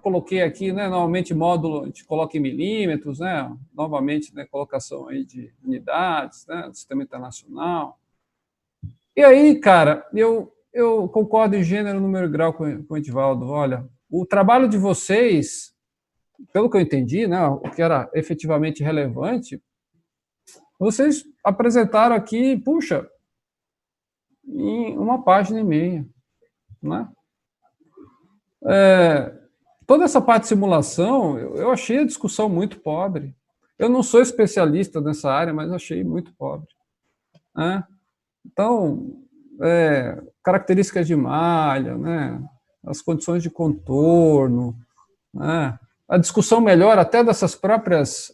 C: coloquei aqui, né, normalmente módulo a gente coloca em milímetros, né, novamente, né, colocação aí de unidades, né, do sistema internacional. E aí, cara, eu concordo em gênero, número e grau com o Edivaldo. Olha, o trabalho de vocês, pelo que eu entendi, né, o que era efetivamente relevante, vocês apresentaram aqui, puxa, em 1,5 páginas, né? Toda essa parte de simulação, eu achei a discussão muito pobre. Eu não sou especialista nessa área, mas achei muito pobre. Né? Então, características de malha, né? As condições de contorno, né? A discussão melhor até dessas próprias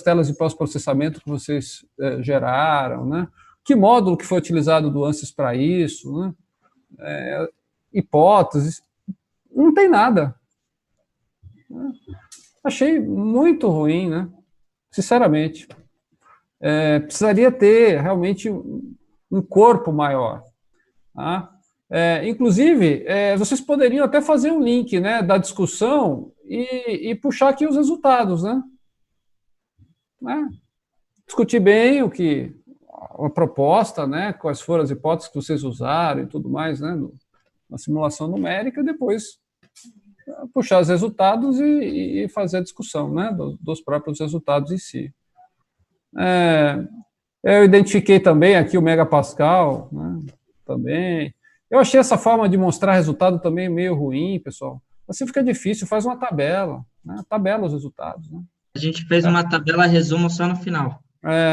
C: telas de pós-processamento que vocês geraram, né? Que módulo que foi utilizado do ANSYS para isso, né? Hipóteses, não tem nada. Achei muito ruim, né? Sinceramente. Precisaria ter realmente um corpo maior. Tá? Inclusive, vocês poderiam até fazer um link, né, da discussão e puxar aqui os resultados, né? Discutir bem a proposta, né, quais foram as hipóteses que vocês usaram e tudo mais, né, na simulação numérica, depois puxar os resultados e fazer a discussão, né, dos próprios resultados em si. Eu identifiquei também aqui o megapascal, né, também. Eu achei essa forma de mostrar resultado também meio ruim, pessoal. Assim fica difícil, faz uma tabela, né, tabela os resultados. Né.
B: A gente fez uma tabela resumo só no final.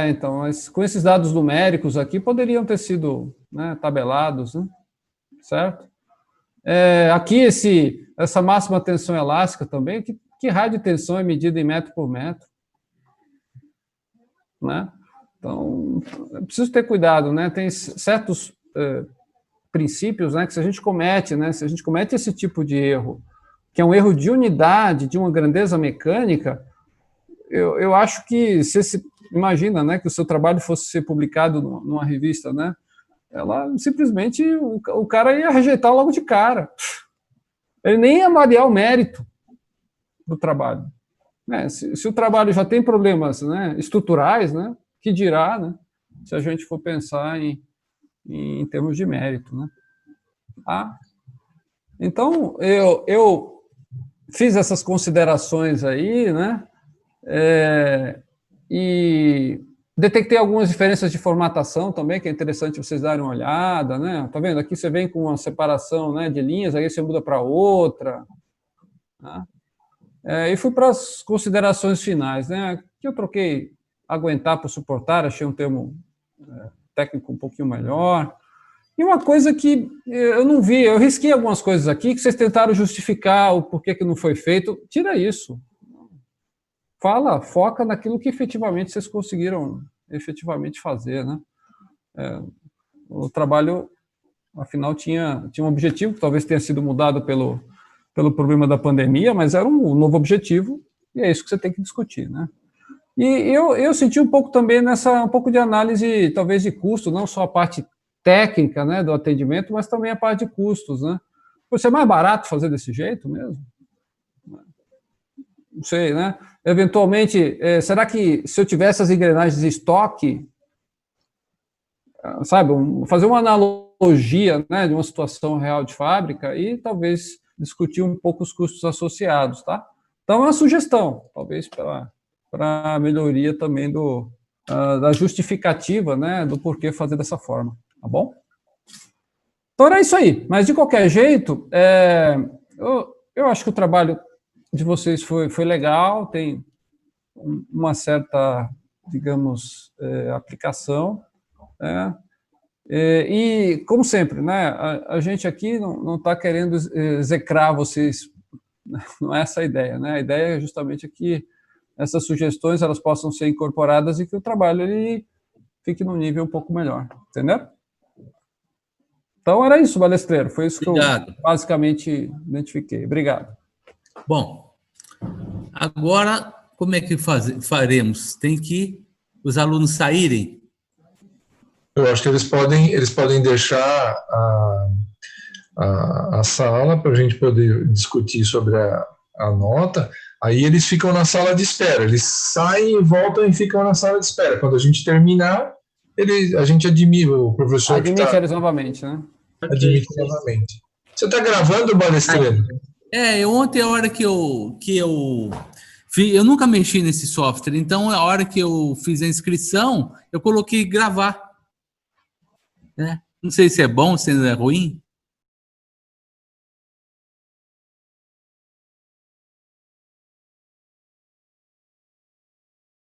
C: Então, com esses dados numéricos aqui, poderiam ter sido, né, tabelados, né, certo? Aqui, essa máxima tensão elástica também, que raio de tensão é medida em metro por metro? Né? Então, é preciso ter cuidado, né? Tem certos princípios, né, que se a gente comete esse tipo de erro, que é um erro de unidade, de uma grandeza mecânica, eu acho que, imagina, né, que o seu trabalho fosse ser publicado numa revista, né, ela simplesmente, o cara ia rejeitar logo de cara. Ele nem ia avaliar o mérito do trabalho. Né? Se o trabalho já tem problemas, né, estruturais, né, que dirá, né, se a gente for pensar em termos de mérito. Né? Então, eu fiz essas considerações aí, né, e detectei algumas diferenças de formatação também, que é interessante vocês darem uma olhada, né? Tá vendo? Aqui você vem com uma separação, né, de linhas, aí você muda para outra. Né? E fui para as considerações finais, né? Que eu troquei aguentar por suportar, achei um termo técnico um pouquinho melhor. E uma coisa que eu não vi, eu risquei algumas coisas aqui que vocês tentaram justificar o porquê que não foi feito. Tira isso. Foca naquilo que efetivamente vocês conseguiram efetivamente fazer, né? O trabalho, afinal, tinha um objetivo, que talvez tenha sido mudado pelo problema da pandemia, mas era um novo objetivo, e é isso que você tem que discutir, né? E eu senti um pouco também um pouco de análise, talvez, de custo, não só a parte técnica, né, do atendimento, mas também a parte de custos, né? Pode ser mais barato fazer desse jeito mesmo? Não sei, né? Eventualmente, será que se eu tivesse as engrenagens de estoque, sabe, fazer uma analogia, né, de uma situação real de fábrica e talvez discutir um pouco os custos associados, tá? Então, é uma sugestão, talvez para a melhoria também da justificativa, né, do porquê fazer dessa forma, tá bom? Então, era isso aí. Mas, de qualquer jeito, eu acho que o trabalho de vocês foi legal, tem uma certa, digamos, aplicação, né? E, como sempre, né, a gente aqui não está querendo execrar vocês, não é essa a ideia, né? A ideia é justamente que essas sugestões elas possam ser incorporadas e que o trabalho ele fique num nível um pouco melhor, entendeu? Então, era isso, Balestreiro, foi isso que eu basicamente identifiquei. Obrigado.
A: Bom, agora, como é que faremos? Tem que os alunos saírem?
D: Eu acho que eles podem deixar a sala para a gente poder discutir sobre a nota. Aí eles ficam na sala de espera. Eles saem e voltam e ficam na sala de espera. Quando a gente terminar, a gente admite, o professor
C: admite eles novamente, né?
D: Admite novamente. Você está gravando, Balestreiro?
A: Ontem, a hora que eu nunca mexi nesse software, então a hora que eu fiz a inscrição, eu coloquei gravar. Não sei se é bom, se é ruim.